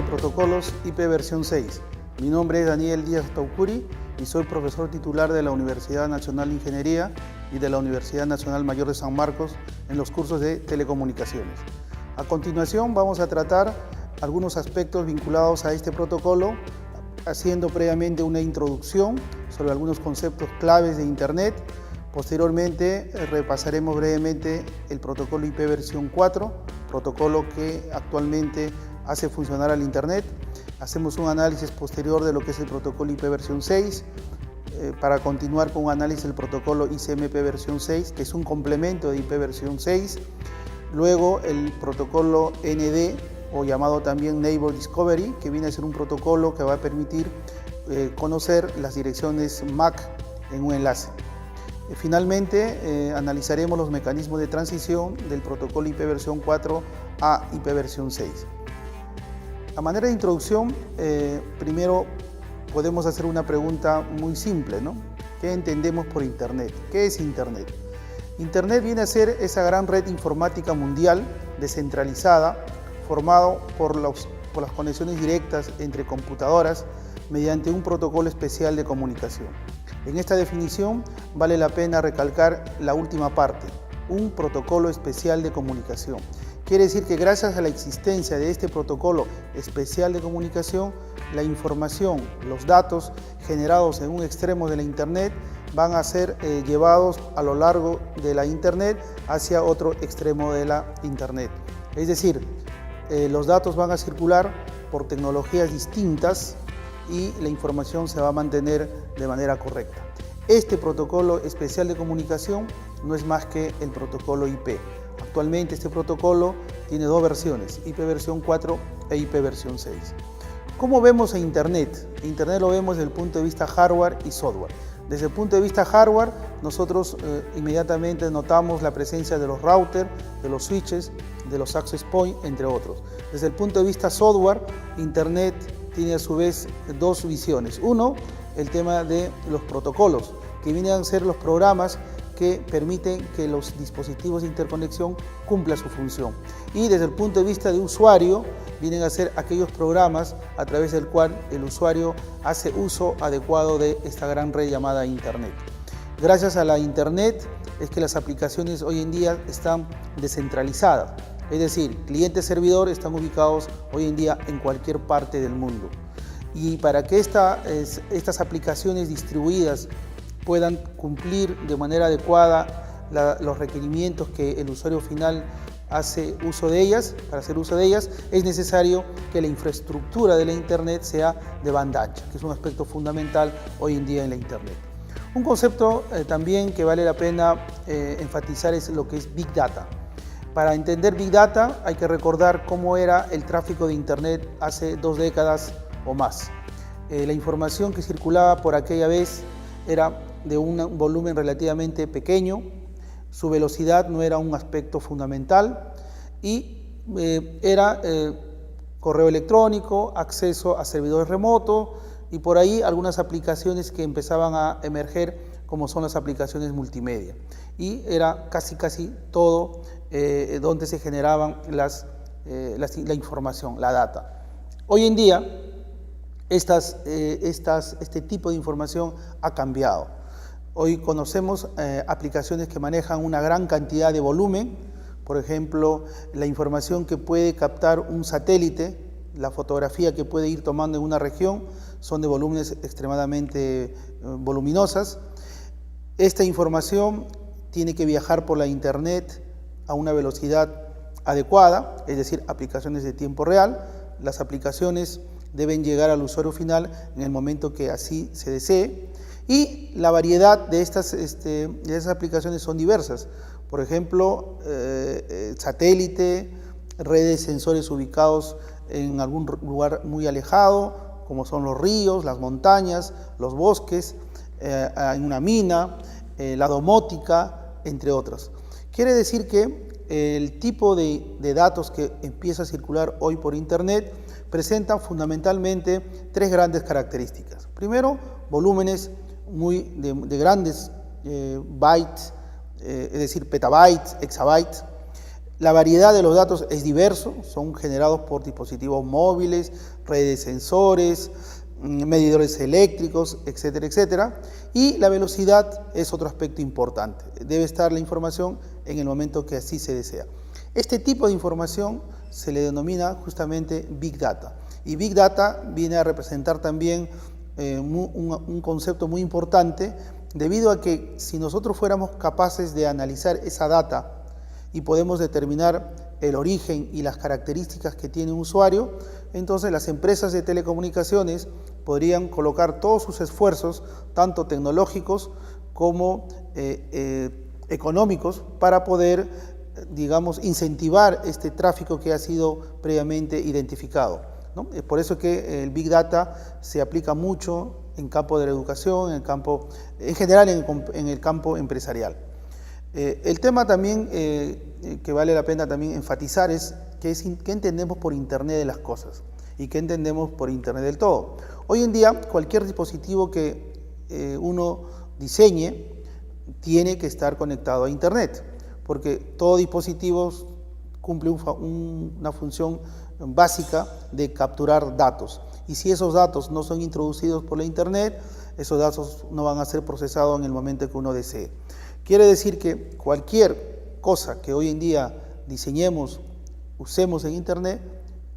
de protocolos IP versión 6. Mi nombre es Daniel Díaz Taucuri y soy profesor titular de la Universidad Nacional de Ingeniería y de la Universidad Nacional Mayor de San Marcos en los cursos de telecomunicaciones. A continuación vamos a tratar algunos aspectos vinculados a este protocolo, haciendo previamente una introducción sobre algunos conceptos claves de Internet. Posteriormente repasaremos brevemente el protocolo IP versión 4, protocolo que actualmente hace funcionar al Internet. Hacemos un análisis posterior de lo que es el protocolo IP versión 6, para continuar con un análisis del protocolo ICMP versión 6, que es un complemento de IP versión 6. Luego el protocolo ND, o llamado también Neighbor Discovery, que viene a ser un protocolo que va a permitir conocer las direcciones MAC en un enlace. Finalmente, analizaremos los mecanismos de transición del protocolo IP versión 4 a IP versión 6. A manera de introducción, primero podemos hacer una pregunta muy simple, ¿no? ¿Qué entendemos por Internet? ¿Qué es Internet? Internet viene a ser esa gran red informática mundial descentralizada, formado por las conexiones directas entre computadoras mediante un protocolo especial de comunicación. En esta definición vale la pena recalcar la última parte, un protocolo especial de comunicación. Quiere decir que gracias a la existencia de este protocolo especial de comunicación, la información, los datos generados en un extremo de la Internet van a ser llevados a lo largo de la Internet hacia otro extremo de la Internet. Es decir, los datos van a circular por tecnologías distintas y la información se va a mantener de manera correcta. Este protocolo especial de comunicación no es más que el protocolo IP. Actualmente este protocolo tiene dos versiones, IP versión 4 e IP versión 6. ¿Cómo vemos a Internet? Internet lo vemos desde el punto de vista hardware y software. Desde el punto de vista hardware, nosotros inmediatamente notamos la presencia de los routers, de los switches, de los access points, entre otros. Desde el punto de vista software, Internet tiene a su vez dos visiones. Uno, el tema de los protocolos, que vienen a ser los programas que permiten que los dispositivos de interconexión cumplan su función. Y desde el punto de vista de usuario, vienen a ser aquellos programas a través del cual el usuario hace uso adecuado de esta gran red llamada Internet. Gracias a la Internet es que las aplicaciones hoy en día están descentralizadas. Es decir, cliente-servidor están ubicados hoy en día en cualquier parte del mundo. Y para que estas aplicaciones distribuidas puedan cumplir de manera adecuada los requerimientos que el usuario final hace uso de ellas, para hacer uso de ellas, es necesario que la infraestructura de la Internet sea de banda ancha, que es un aspecto fundamental hoy en día en la Internet. Un concepto también que vale la pena enfatizar es lo que es Big Data. Para entender Big Data hay que recordar cómo era el tráfico de Internet hace 2 décadas o más. La información que circulaba por aquella vez era de un volumen relativamente pequeño, su velocidad no era un aspecto fundamental y era correo electrónico, acceso a servidores remotos y por ahí algunas aplicaciones que empezaban a emerger, como son las aplicaciones multimedia. Y era casi todo donde se generaban la información, la data. Hoy en día este tipo de información ha cambiado. Hoy conocemos aplicaciones que manejan una gran cantidad de volumen, por ejemplo, la información que puede captar un satélite, la fotografía que puede ir tomando en una región, son de volúmenes extremadamente voluminosas. Esta información tiene que viajar por la Internet a una velocidad adecuada, es decir, aplicaciones de tiempo real. Las aplicaciones deben llegar al usuario final en el momento que así se desee. Y la variedad de esas aplicaciones son diversas. Por ejemplo, satélite, redes, sensores ubicados en algún lugar muy alejado, como son los ríos, las montañas, los bosques, en una mina, la domótica, entre otros. Quiere decir que el tipo de datos que empieza a circular hoy por Internet presentan fundamentalmente 3 grandes características. Primero, volúmenes de grandes bytes, es decir, petabytes, exabytes. La variedad de los datos es diverso, son generados por dispositivos móviles, redes sensores, medidores eléctricos, etcétera, etcétera. Y la velocidad es otro aspecto importante. Debe estar la información en el momento que así se desea. Este tipo de información se le denomina justamente Big Data. Y Big Data viene a representar también un concepto muy importante, debido a que si nosotros fuéramos capaces de analizar esa data y podemos determinar el origen y las características que tiene un usuario, entonces las empresas de telecomunicaciones podrían colocar todos sus esfuerzos, tanto tecnológicos como económicos, para poder, digamos, incentivar este tráfico que ha sido previamente identificado, ¿no? Es por eso que el Big Data se aplica mucho en campo de la educación, en general en el campo empresarial. El tema también que vale la pena también enfatizar es qué entendemos por Internet de las cosas y qué entendemos por Internet del todo. Hoy en día cualquier dispositivo que uno diseñe tiene que estar conectado a Internet, porque todo dispositivo cumple una función básica de capturar datos. Y si esos datos no son introducidos por la Internet, esos datos no van a ser procesados en el momento que uno desee. Quiere decir que cualquier cosa que hoy en día diseñemos, usemos en Internet,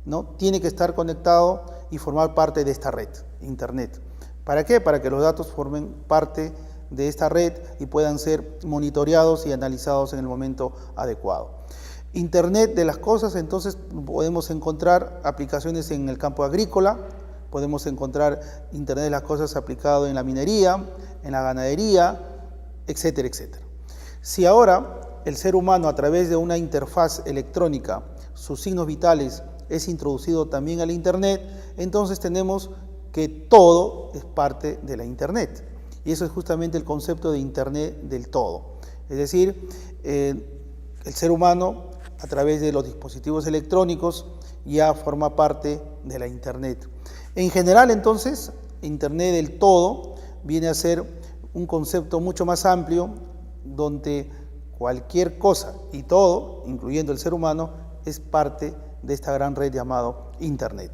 ¿no?, tiene que estar conectado y formar parte de esta red, Internet. ¿Para qué? Para que los datos formen parte de esta red y puedan ser monitoreados y analizados en el momento adecuado. Internet de las cosas, entonces podemos encontrar aplicaciones en el campo agrícola, podemos encontrar Internet de las cosas aplicado en la minería, en la ganadería, etcétera, etcétera. Si ahora el ser humano, a través de una interfaz electrónica, sus signos vitales es introducido también al Internet, entonces tenemos que todo es parte de la Internet. Y eso es justamente el concepto de Internet del todo. Es decir, el ser humano, a través de los dispositivos electrónicos, ya forma parte de la Internet. En general, entonces, Internet del todo viene a ser un concepto mucho más amplio, donde cualquier cosa y todo, incluyendo el ser humano, es parte de esta gran red llamado Internet.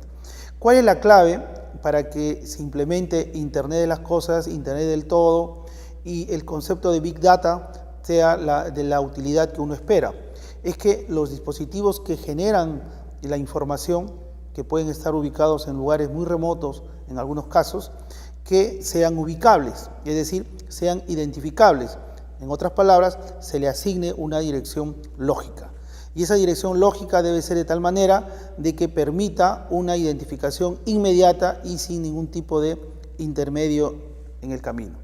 ¿Cuál es la clave para que se implemente Internet de las cosas, Internet del todo, y el concepto de Big Data sea de la utilidad que uno espera? Es que los dispositivos que generan la información, que pueden estar ubicados en lugares muy remotos en algunos casos, que sean ubicables, es decir, sean identificables. En otras palabras, se le asigne una dirección lógica. Y esa dirección lógica debe ser de tal manera de que permita una identificación inmediata y sin ningún tipo de intermedio en el camino.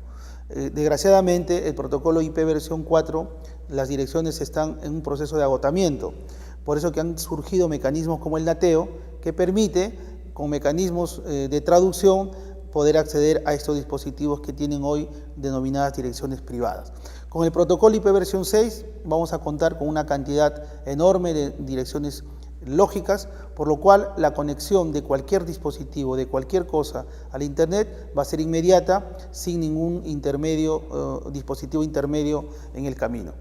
Desgraciadamente, el protocolo IP versión 4, las direcciones están en un proceso de agotamiento. Por eso que han surgido mecanismos como el NATEO, que permite, con mecanismos de traducción, poder acceder a estos dispositivos que tienen hoy denominadas direcciones privadas. Con el protocolo IP versión 6 vamos a contar con una cantidad enorme de direcciones lógicas, por lo cual la conexión de cualquier dispositivo, de cualquier cosa al Internet va a ser inmediata, sin ningún dispositivo intermedio en el camino.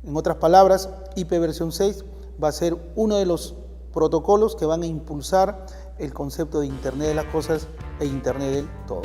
En otras palabras, IP versión 6 va a ser uno de los protocolos que van a impulsar el concepto de Internet de las cosas e Internet del todo.